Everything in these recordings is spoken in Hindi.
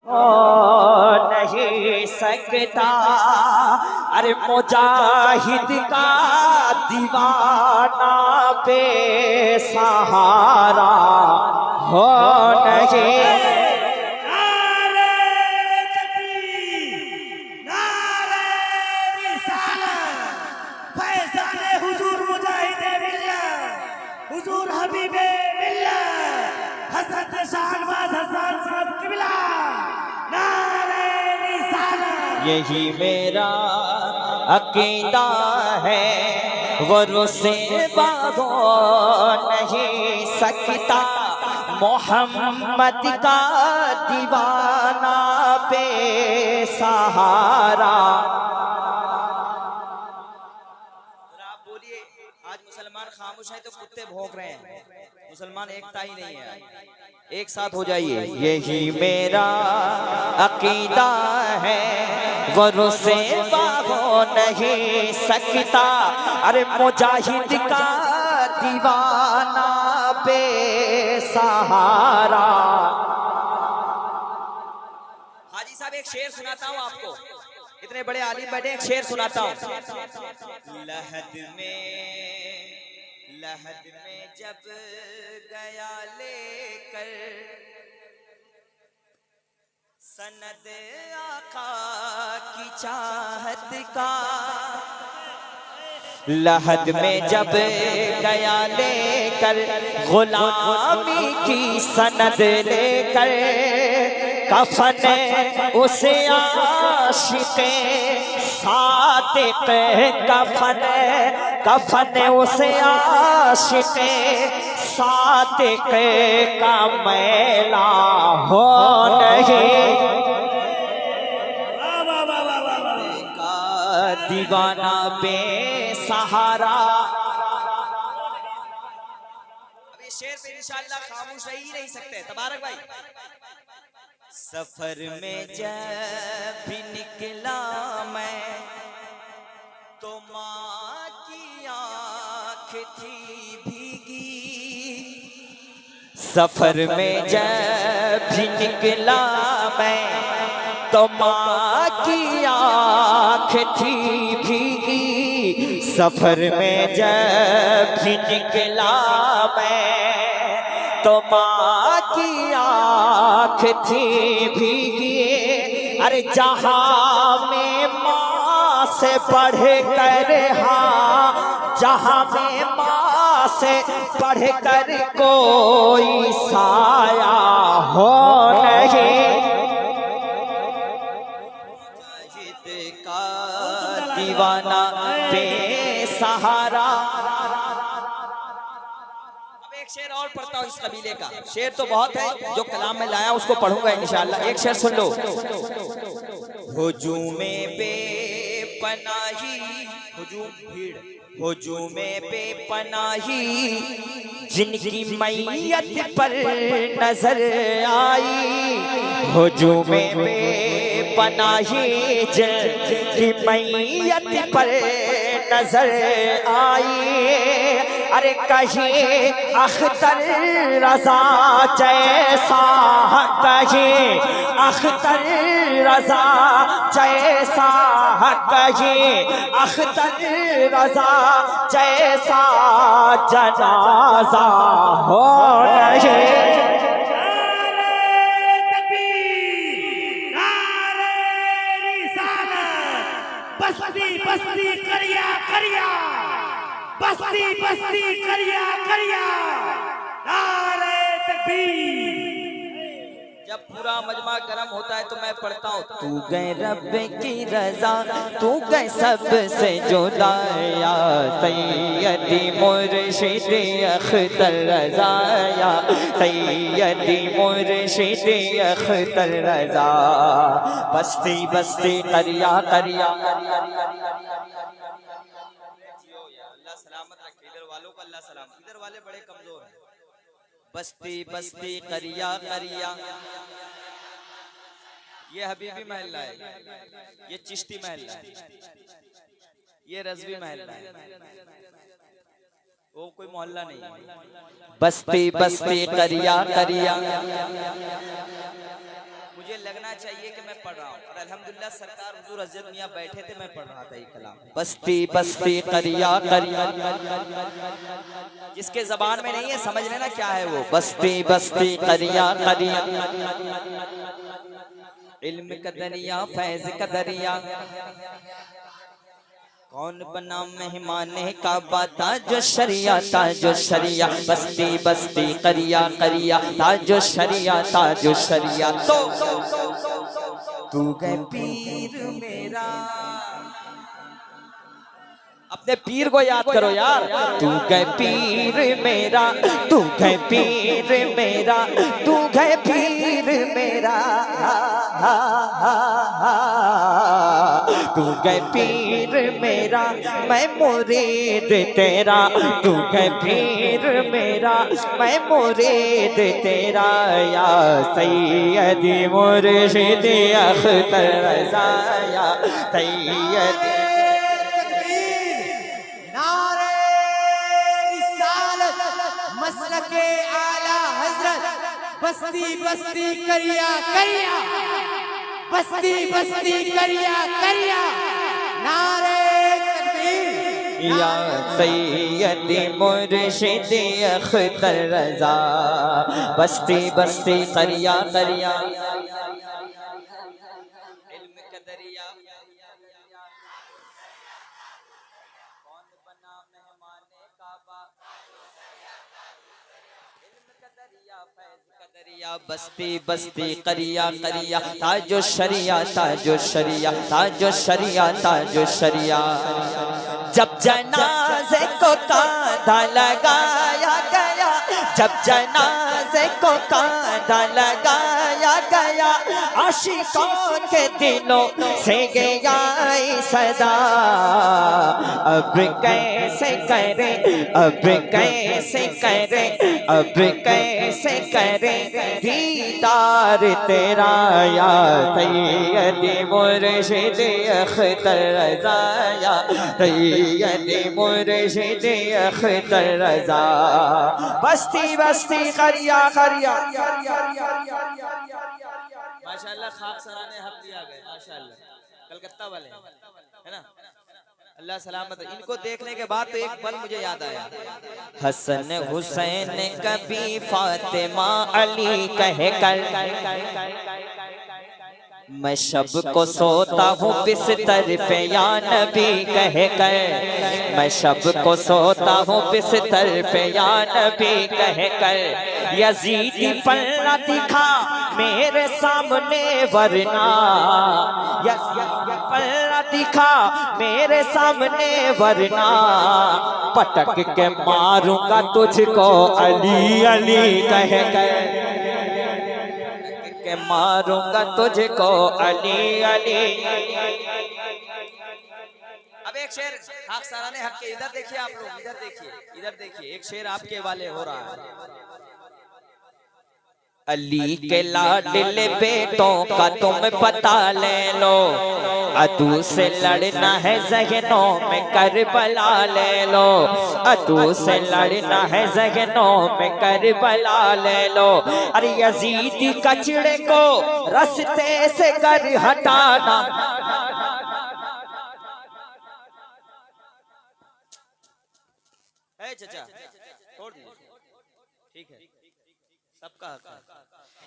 हो नहीं सकता। अरे मुजाहिद का दीवाना बेसहारा हो नहीं। हुजूर हबीबे मिल्लत हज़रत शाहनवाज़ हसन साहब क़िबला नारे रिसालत। यही मेरा अकीदा है, गुरु से बागो नहीं सकता। मोहम्मद का दीवाना बेसहारा। आज मुसलमान खामोश है तो कुत्ते भौंक रहे हैं। मुसलमान एकता ही नहीं है, एक साथ हो जाइए। यही मेरा अकीदा है, गुरु से बागो नहीं सकता। अरे मुजाहिद का दीवाना बेसहारा। हाजी साहब एक शेर सुनाता हूँ आपको, इतने बड़े आलिम बैठे, एक शेर सुनाता हूँ। लहद में जब गया लेकर सनद आका की चाहत का। लहद में जब गया लेकर गुलामी की सनद लेकर, कफन उसे आशिक़े सादिक़ कफन उसे आशिक़े सादिक़ का मैला हो नहीं। का दीवाना बेसहारा। अब ये शेर पे इंशाअल्लाह खामोश रह ही नहीं सकते। तबारक भाई। सफर में जब भी निकला मैं तो माँ की आँख थी भीगी। सफर में जब भी निकला मैं तो माँ की आँख थी भीगी। सफर में जब भी निकला मैं तो माँ की आँख थी भीगी। अरे जहाँ में माँ से पढ़ कर, हाँ जहाँ में माँ से पढ़ कर कोई साया हो नहीं। मुजाहिद का दीवाना बेसहारा। एक शेर और पढ़ता हूँ इस कबीले का। शेर तो बहुत है, जो कलाम में लाया उसको पढ़ूंगा इंशाअल्लाह। एक शेर सुन लो। हुजूमे बेपनाही, हुजूम भीड़, हुजूमे बेपनाही जिनकी मैयत पर नजर आई। हुजूमे बेपनाही जिनकी मैयत पर नजर आई। अरे कहीं अख्तर रजा जैसा, कहीं अख्तर रजा जैसा, कहीं अख्तर रजा जैसा जनाजा हो नहीं। बस्ती बस्ती करिया करिया, बस्ती बस्ती करिया करिया, नारे तकबीर। जब पूरा मजमा गर्म होता है तो मैं पढ़ता हूँ। तू गए रब की रजा, तू गए सबसे जुदाया, सैयदी मुर्शिद अख्तर रजा, या सैयदी मुर्शिद अख्तर रजा। बस्ती बस्ती करिया करिया। अल्लाह सलामत रखे, इधर वालों को अल्लाह सलामत। इधर वाले बड़े कमजोर हैं। बस्ती बस्ती करिया करिया। ये हबीबी महल्ला है, ये चिश्ती महल्ला है, ये रज़वी महल्ला है, वो कोई मोहल्ला नहीं है। बस्ती बस्ती करिया करिया। मुझे लगना चाहिए कि मैं पढ़ रहा हूँ, और अल्हम्दुलिल्लाह सरकार हुजूर हज़रत मियां बैठे थे, मैं पढ़ रहा था ये कलाम। बस्ती बस्ती करिया करिया, जिसके जबान में नहीं है समझ लेना क्या है वो। बस्ती बस्ती करिया करिया, इल्म का दरिया फैज का दरिया, कौन बना मेहमान काबा, ताजो शरिया ताजो शरिया, बस्ती बस्ती करिया करिया, ताजो शरिया ताजो शरिया। तो तू गए पीर मेरा, अपने पीर को याद करो यार। तू गए पीर मेरा, तू गए पीर मेरा, तू गए पीर मेरा, तू गए पीर मेरा, मैं मुरीद तेरा, तू गए पीर मेरा, मैं मुरीद तेरा, या सैयदी मुर्शिद अख्तर रज़ा, या सैयदी। मसलके आला हजरत, बस्ती बस्ती करिया करिया, बस्ती बस्ती करिया करिया, नारे तकबीर। या सैयदी मुर्शिद अख्तर रज़ा, बस्ती बस्ती करिया करिया, इल्म का दरिया, कौन बना मेहमाने काबा, बस्ती बस्ती करिया करिया, ताजो शरिया ताजो शरिया, ताजो शरिया ताजो शरिया। जब जनाजे को कांधा लगाया गया, जब जनाजे को कांधा लगाया गया, आशिकों के दिलों से गया सदा, अब कैसे करे, अब कैसे करे, अब कैसे करे दीदार तेरा, या सैयदी मुर्शिद अख्तर रज़ा, या सैयदी मुर्शिद अख्तर रज़ा, बस्ती बस्ती करिया करिया। माशाअल्लाह खाक सराने हक दिया गया, माशाअल्लाह कलकत्ता वाले है ना, अल्लाह सलामत। इनको देखने के बाद तो एक पल मुझे याद आया, हसन हुसैन कभी फातिमा अली कह कर, मैं शब को सोता हूँ बिस्तर पे या नबी कह कर, मैं शब को सोता हूँ बिस्तर पे या नबी कह कर, यजीदी पलना दिखा मेरे सामने वरना, यजीदी पलना दिखा मेरे सामने वरना, पटक के मारूंगा तुझको अली अली कह कर, के मारूंगा तुझको अली अली। अब एक शेर खाक सराने हक के, इधर देखिए आप लोग, इधर देखिए, इधर देखिए, एक शेर आपके वाले हो रहा है। अली के लाडले बेटों का तुम पता ले लो, अदू से लड़ना है ज़हनों में करबला ले लो, अदू से लड़ना है ज़हनों में करबला ले लो, अरे यजीदी कचड़े को रास्ते से कर हटाना। है चाचा छोड़ दीजिए, ठीक है, सबका हक है।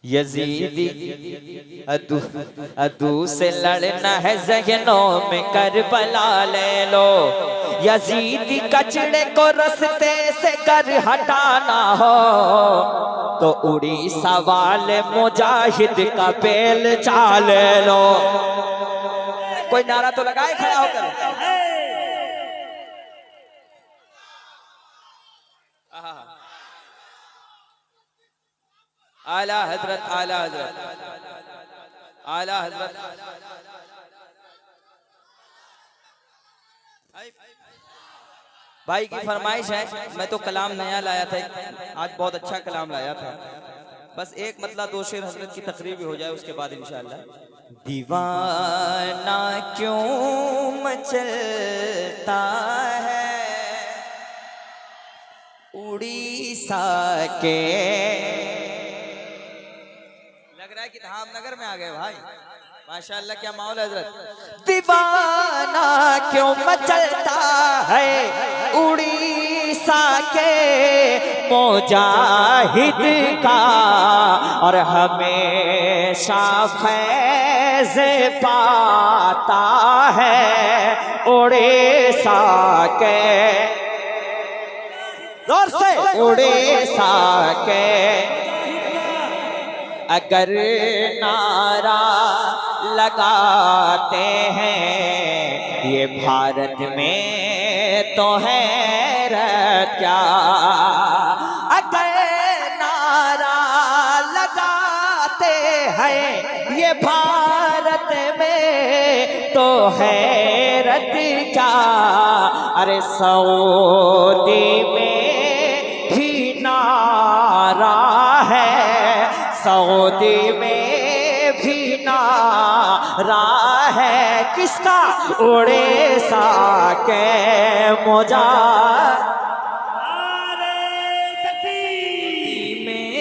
यजीदी अदू अदू से लड़ना है ज़हनों में करबला ले लो, यजीदी कचड़े को रास्ते से कर हटाना हो, तो उड़ी सवाल मुजाहिद का बेल चाल लो। कोई नारा तो लगाए खड़ा होकर। आला हजरत, आला हजरत, आला हजरत। भाई की फरमाइश है, मैं तो कलाम नया लाया था, आज बहुत अच्छा कलाम लाया था, बस एक मतलब दो शेर हजरत की तकरीर भी हो जाए, उसके बाद इंशाअल्लाह। दीवाना क्यों मचलता है उड़ीसा के, लग रहा है कि धामनगर में आ गए भाई, माशाअल्लाह, क्या माहौल है हजरत। दीवाना क्यों मचलता है उड़ीसा के मुजाहिद का, और हमेशा फैज़ पाता है उड़ीसा के, जोर से, उड़ीसा के। अगर नारा लगाते हैं ये भारत में तो हैरत क्या, अगर नारा लगाते हैं ये भारत में तो हैरत क्या, अरे सऊदी में भी नारा है, सऊदी में भी नारा है, किसका, उड़ीसा के मुजाहिद में,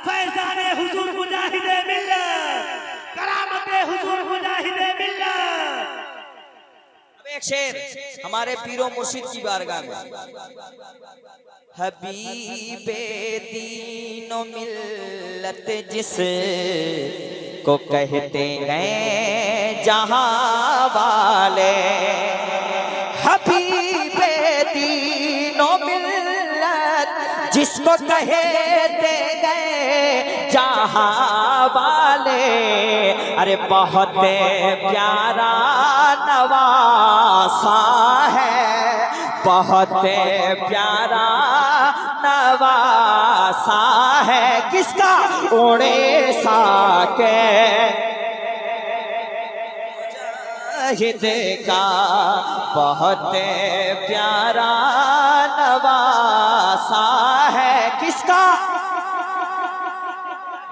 फैज़ाने हुजूर मुजाहिदे मिल्लत, करामते हुजूर मुजाहिदे मिल्लत। अब एक शेर हमारे पीरो मुर्शिद की बारगाह में। हबीबे दीनो मिल्लत जिस को कहते हैं जहां वाले, हबीबे दीनो मिल्लत जिसको कहते गए जहां वाले, अरे बहुत प्यारा नवासा है, बहुत प्यारा नवासा है, किसका, उड़ीसा के मुजाहिद का, बहुत प्यारा नवासा है, किसका।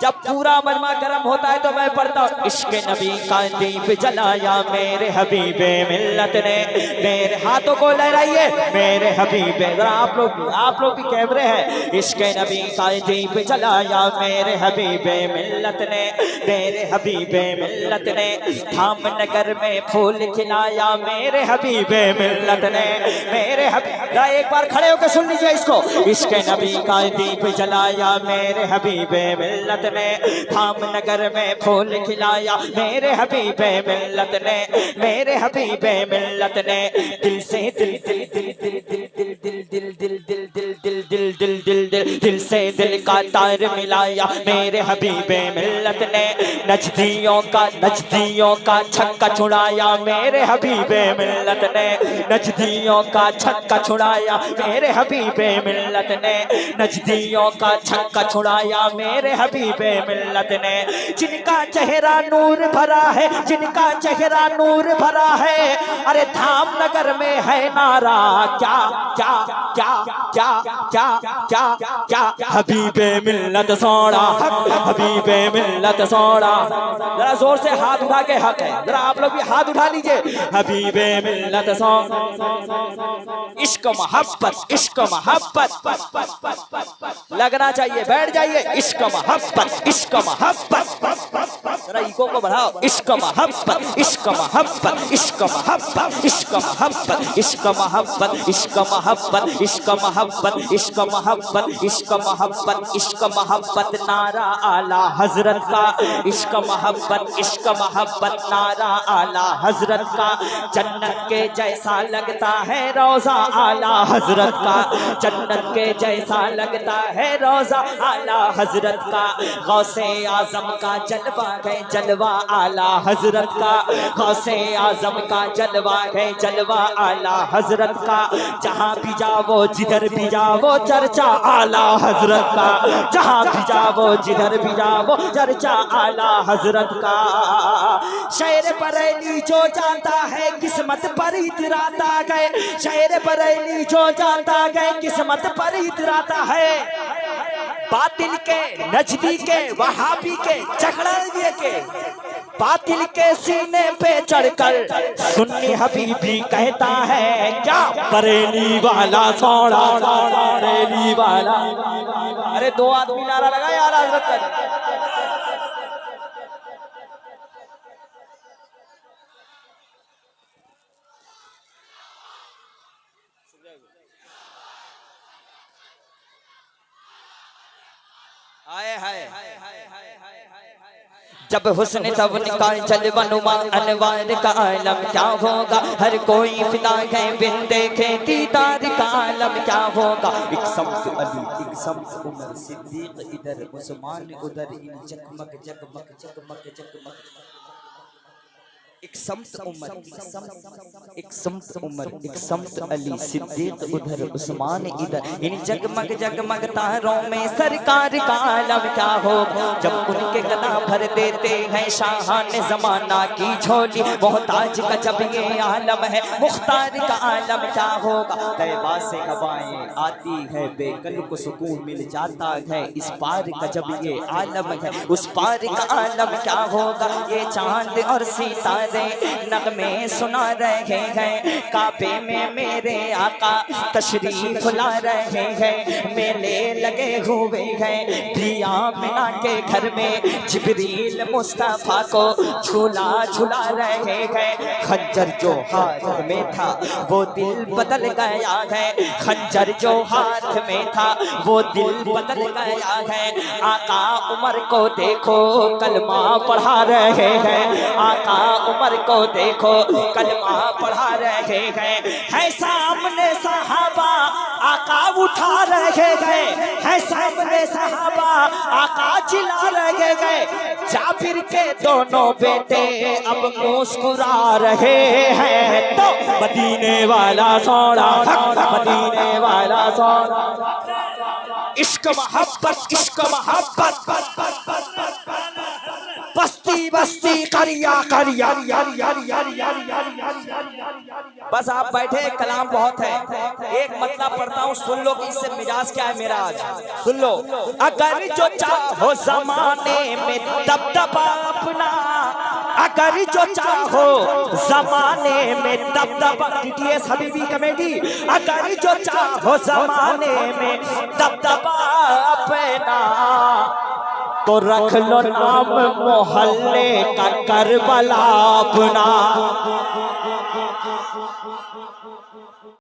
जब पूरा मजमा गर्म होता है तो मैं पढ़ता हूँ, इश्क नबी का दीप जलाया मेरे हबीबे मिल्लत ने, मेरे हाथों को लहराइए मेरे हबीबे, आप लोग भी कैमरे हैं। इश्क नबी का दीप जलाया मेरे हबीबे मिल्लत ने, मेरे हबीबे मिल्लत ने, धामनगर में फूल खिलाया मेरे हबीबे मिल्लत ने, मेरे हबीब, एक बार खड़े होकर सुन लीजिए इसको। इश्क नबी का दीप जलाया मेरे हबीबे मिल्लत ने, धामनगर में फूल खिलाया मेरे हबीबे मिल्लत ने, मेरे हबीबे मिल्लत ने, दिल से दिल दिल दिल दिल दिल दिल दिल दिल दिल दिल दिल दिल दिल दिल दिल दिल दिल से दिल का तार मिलाया मेरे हबीबे मिल्लत ने, नजदियों का छक्का छुड़ाया मेरे हबीबे मिल्लत ने, नजदियों का छक्का छुड़ाया मेरे हबीबे मिल्लत ने, नजदियों का छक्का छुड़ाया मेरे हबीबे मिल्लत ने, जिनका चेहरा नूर भरा है, जिनका चेहरा नूर भरा है, अरे धामनगर में है नारा क्या क्या क्या क्या क्या क्या क्या, हबीबे मिल्लत सोना, हबीबे मिल्लत सोना। जरा जोर से हाथ उठा के हक है, जरा आप लोग भी हाथ उठा लीजिए, हबीबे मिल्लत सोना। इश्क मोहब्बत, इश्क मोहब्बत लगना चाहिए, बैठ जाइए। इश्क मोहब्बत, इश्क मोहब्बत, जरा इको को बढ़ाओ। इश्क मोहब्बत, इश्क मोहब्बत, इश्क मोहब्बत, इश्क मोहब्बत, इश्क मोहब्बत, इश्क मोहब्बत, इश्क मोहब्बत, इश्क मोहब्बत, इश्क मोहब्बत, इश्क मोहब्बत, नारा आला हजरत का, इश्क मोहब्बत, इश्क मोहब्बत, नारा आला हजरत का, जन्नत के जैसा लगता है रोजा आला हजरत का, जन्नत के जैसा लगता है रोजा आला हजरत का, गौसे आजम का जलवा है जलवा आला हजरत का, गौसे आजम का जलवा है जलवा आला हजरत का, जहाँ भी जाओ जिधर भी जाओ चर्चा आला हजरत का, जहाँ भी जाओ जिधर भी जाओ चर्चा आला हजरत का। शेर बरेली जो जानता है किस्मत पर इतराता गए, शेर बरेली जो जानता गए किस्मत पर इतराता है। बातिल के, नजदी के, वहाबी के, चखड़िए के, बातिल के सीने पे चढ़कर सुन्नी हबीबी कहता है क्या, बरेली वाला सोड़ा, बरेली वाला। अरे दो आदमी नारा लगा यार हजरत का। जब हुस्न तब निकाल जलवा नुमा अनवार का आलम क्या होगा, हर कोई फिदा है बिन देखे दीदार का आलम क्या होगा। एक शम्स अली, एक शम्स उमर, सिद्दीक इधर, उस्मान उधर, इन जगमग जगमग जगमग जगमग। एक शम्स उमर, एक शम्स उमर, एक शम्स अली, सिद्दीक उधर, उस्मान इधर, इन जगमग जगमग तारों में सरकार का आलम क्या होगा। जब उनके गला भर देते हैं शाहान जमाना की झोली, मोहताज का जब ये आलम है, मुख्तार का आलम क्या होगा। तैबा से हवाएं आती है, बेकल को सुकून मिल जाता है, इस पार का जब ये आलम है, उस पार का आलम क्या होगा। ये चांद और सितारे नगमे सुना रहे हैं, काबे में मेरे आका तशरीफ ला रहे हैं, मेले लगे हुए हैं प्रिया मिना के घर में, जिब्रील मुस्तफा को झूला झूला रहे हैं। खंजर जो हाथ में था वो दिल बदल गया है, खंजर जो हाथ में था वो दिल बदल गया है। आका उमर को देखो कलमा पढ़ा रहे हैं, आका उमर को देखो कलमा पढ़ा रहे हैं। है सामने सहाबा आका उठा रहे हैं, है सामने सहाबा आका चिल्ला रहे हैं। जाबिर के दोनों बेटे अब मुस्कुरा रहे हैं, तो मदीने वाला सोना, मदीने वाला सोना। इश्क मोहब्बत, इश्क मोहब्बत, बस्ती बस्ती करिया करिया। बस आप बैठे, कलाम बहुत है, एक मतलब पढ़ता हूँ, सुन लो कि इससे मिजाज क्या है मेरा आज, सुन लो। अगर जो चाहो जमाने में दबदबा अपना, अगर जो चाहो जमाने में दबदबा, टीटीएस हबीबी कमेटी, अगर जो चाहो जमाने में दबदबा अपना, तो रख लो नाम मोहल्ले का करबला अपना।